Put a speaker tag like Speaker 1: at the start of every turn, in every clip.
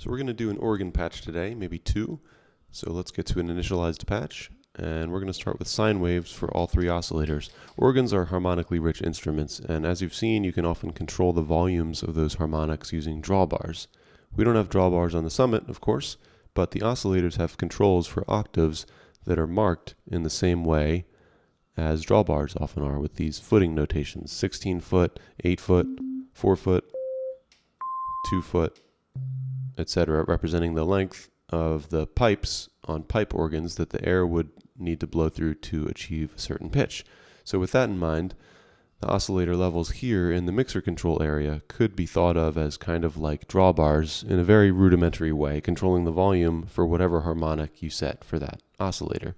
Speaker 1: So we're going to do an organ patch today, maybe two. So let's get to an initialized patch, and we're going to start with sine waves for all three oscillators. Organs are harmonically rich instruments, and as you've seen, you can often control the volumes of those harmonics using drawbars. We don't have drawbars on the Summit, of course, but the oscillators have controls for octaves that are marked in the same way as drawbars often are with these footing notations: 16 foot, 8 foot, 4 foot, 2 foot, etc., representing the length of the pipes on pipe organs that the air would need to blow through to achieve a certain pitch. So with that in mind, the oscillator levels here in the mixer control area could be thought of as kind of like drawbars in a very rudimentary way, controlling the volume for whatever harmonic you set for that oscillator.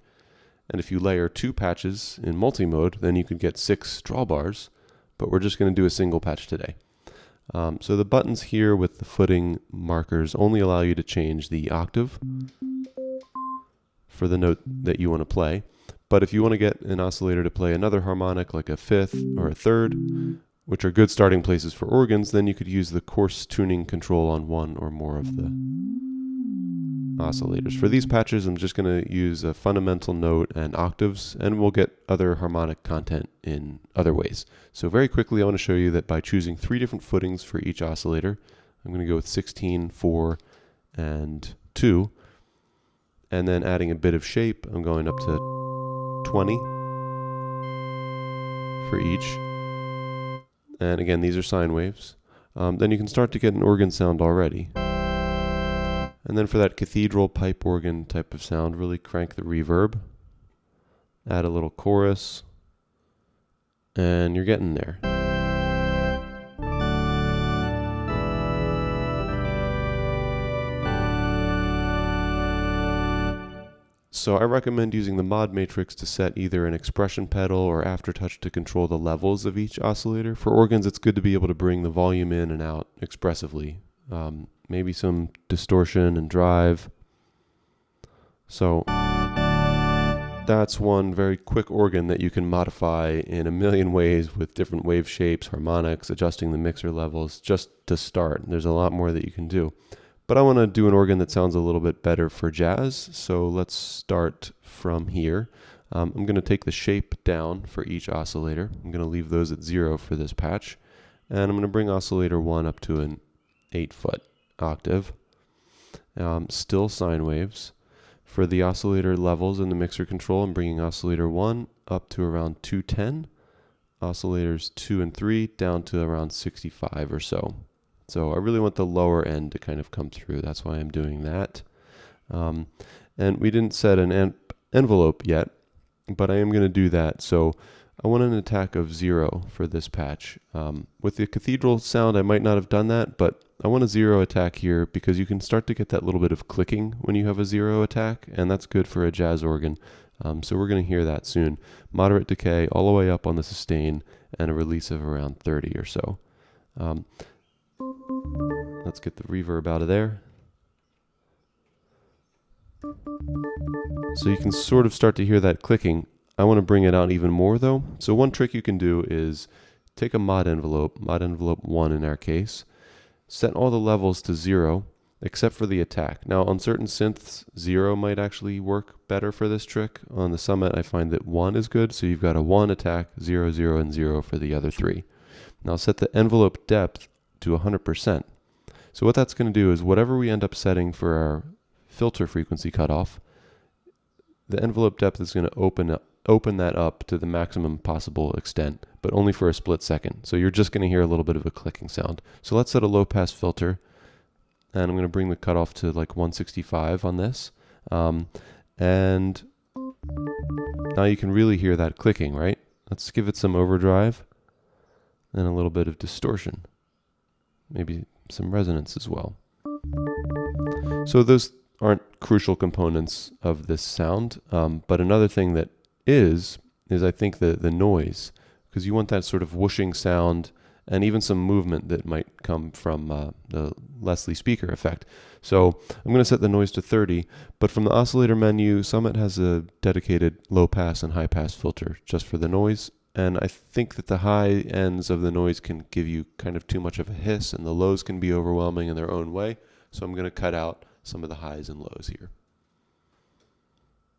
Speaker 1: And if you layer two patches in multi-mode, then you could get 6 drawbars, but we're just going to do a single patch today. So the buttons here with the footing markers only allow you to change the octave for the note that you want to play. But if you want to get an oscillator to play another harmonic like a fifth or a third, which are good starting places for organs, then you could use the coarse tuning control on one or more of the oscillators. For these patches, I'm just going to use a fundamental note and octaves, and we'll get other harmonic content in other ways. So very quickly, I want to show you that by choosing 3 different footings for each oscillator, I'm going to go with 16, 4, and 2, and then adding a bit of shape, I'm going up to 20 for each. And again, these are sine waves. Then you can start to get an organ sound already. And then for that cathedral pipe organ type of sound, really crank the reverb, add a little chorus, and you're getting there. So I recommend using the mod matrix to set either an expression pedal or aftertouch to control the levels of each oscillator. For organs, it's good to be able to bring the volume in and out expressively. Maybe some distortion and drive. So that's one very quick organ that you can modify in a million ways with different wave shapes, harmonics, adjusting the mixer levels just to start. There's a lot more that you can do. But I want to do an organ that sounds a little bit better for jazz, so let's start from here. I'm going to take the shape down for each oscillator. I'm going to leave those at 0 for this patch, and I'm going to bring oscillator 1 up to an 8-foot octave. Still sine waves. For the oscillator levels in the mixer control, I'm bringing oscillator 1 up to around 210, oscillators 2 and 3 down to around 65 or so. So I really want the lower end to kind of come through. That's why I'm doing that. And we didn't set an envelope yet, but I am going to do that. So I want an attack of 0 for this patch. With the cathedral sound, I might not have done that, but I want a 0 attack here because you can start to get that little bit of clicking when you have a 0 attack, and that's good for a jazz organ. So we're going to hear that soon. Moderate decay all the way up on the sustain and a release of around 30 or so. Let's get the reverb out of there. So you can sort of start to hear that clicking. I want to bring it out even more though. So one trick you can do is take a mod envelope 1 in our case, set all the levels to 0 except for the attack. Now on certain synths, 0 might actually work better for this trick. On the Summit, I find that 1 is good, so you've got a 1 attack, 0, 0, and 0 for the other 3. Now set the envelope depth to 100%. So what that's going to do is whatever we end up setting for our filter frequency cutoff, the envelope depth is going to open that up to the maximum possible extent, but only for a split second. So you're just going to hear a little bit of a clicking sound. So let's set a low pass filter, and I'm going to bring the cutoff to like 165 on this. And now you can really hear that clicking, right? Let's give it some overdrive and a little bit of distortion. Maybe some resonance as well. So those aren't crucial components of this sound, but another thing that is I think the noise, because you want that sort of whooshing sound and even some movement that might come from the Leslie speaker effect. So I'm going to set the noise to 30, but from the oscillator menu, Summit has a dedicated low pass and high pass filter just for the noise. And I think that the high ends of the noise can give you kind of too much of a hiss, and the lows can be overwhelming in their own way. So I'm going to cut out some of the highs and lows here.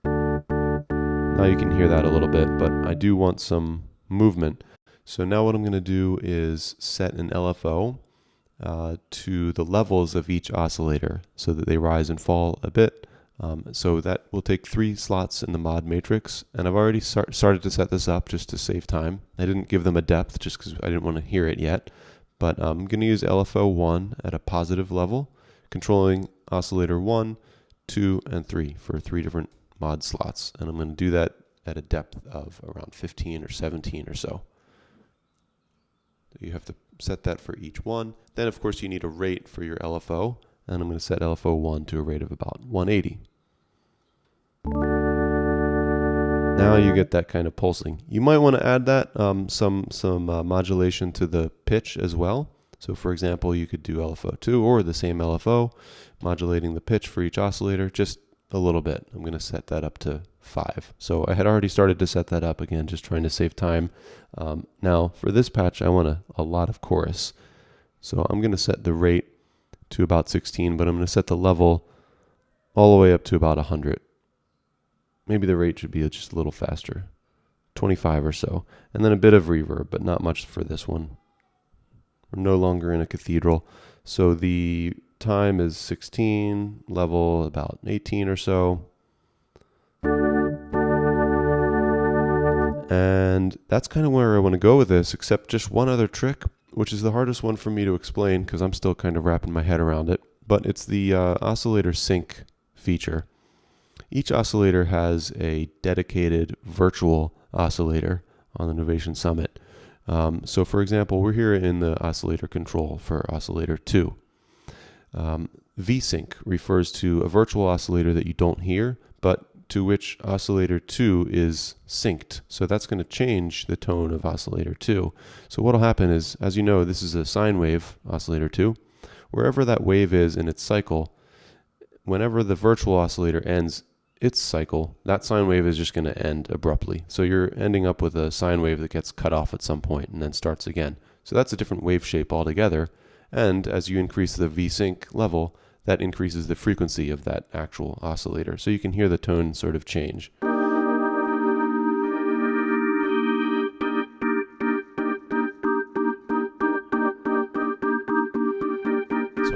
Speaker 1: Now you can hear that a little bit, but I do want some movement. So now what I'm going to do is set an LFO to the levels of each oscillator so that they rise and fall a bit. So that will take 3 slots in the mod matrix, and I've already started to set this up just to save time. I didn't give them a depth just because I didn't want to hear it yet, but I'm going to use LFO 1 at a positive level, controlling oscillator 1, 2, and 3 for 3 different mod slots, and I'm going to do that at a depth of around 15 or 17 or so. You have to set that for each one. Then of course you need a rate for your LFO, and I'm going to set LFO 1 to a rate of about 180. Now you get that kind of pulsing. You might want to add that some modulation to the pitch as well. So for example, you could do LFO 2 or the same LFO, modulating the pitch for each oscillator just a little bit. I'm going to set that up to 5. So I had already started to set that up, again, just trying to save time. Now for this patch, I want a lot of chorus. So I'm going to set the rate to about 16, but I'm going to set the level all the way up to about 100. Maybe the rate should be just a little faster, 25 or so. And then a bit of reverb, but not much for this one. We're no longer in a cathedral. So the time is 16, level about 18 or so. And that's kind of where I want to go with this, except just one other trick, which is the hardest one for me to explain because I'm still kind of wrapping my head around it. But it's the oscillator sync feature. Each oscillator has a dedicated virtual oscillator on the Novation Summit. So for example, we're here in the oscillator control for oscillator 2. V-sync refers to a virtual oscillator that you don't hear, but to which oscillator 2 is synced. So that's going to change the tone of oscillator 2. So what will happen is, as you know, this is a sine wave, oscillator 2. Wherever that wave is in its cycle, whenever the virtual oscillator ends its cycle, that sine wave is just going to end abruptly. So you're ending up with a sine wave that gets cut off at some point and then starts again. So that's a different wave shape altogether. And as you increase the V-sync level, that increases the frequency of that actual oscillator. So you can hear the tone sort of change. So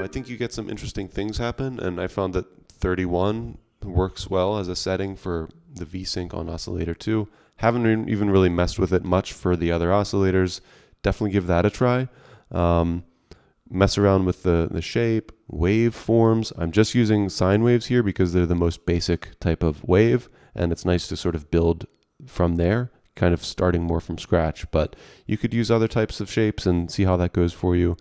Speaker 1: I think you get some interesting things happen, and I found that 31 works well as a setting for the V-sync on oscillator 2. Haven't even really messed with it much for the other oscillators. Definitely give that a try. Mess around with the shape, wave forms. I'm just using sine waves here because they're the most basic type of wave, and it's nice to sort of build from there, kind of starting more from scratch. But you could use other types of shapes and see how that goes for you.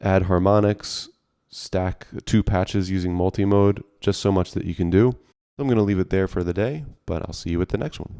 Speaker 1: Add harmonics, stack 2 patches using multi-mode, just so much that you can do. I'm going to leave it there for the day, but I'll see you at the next one.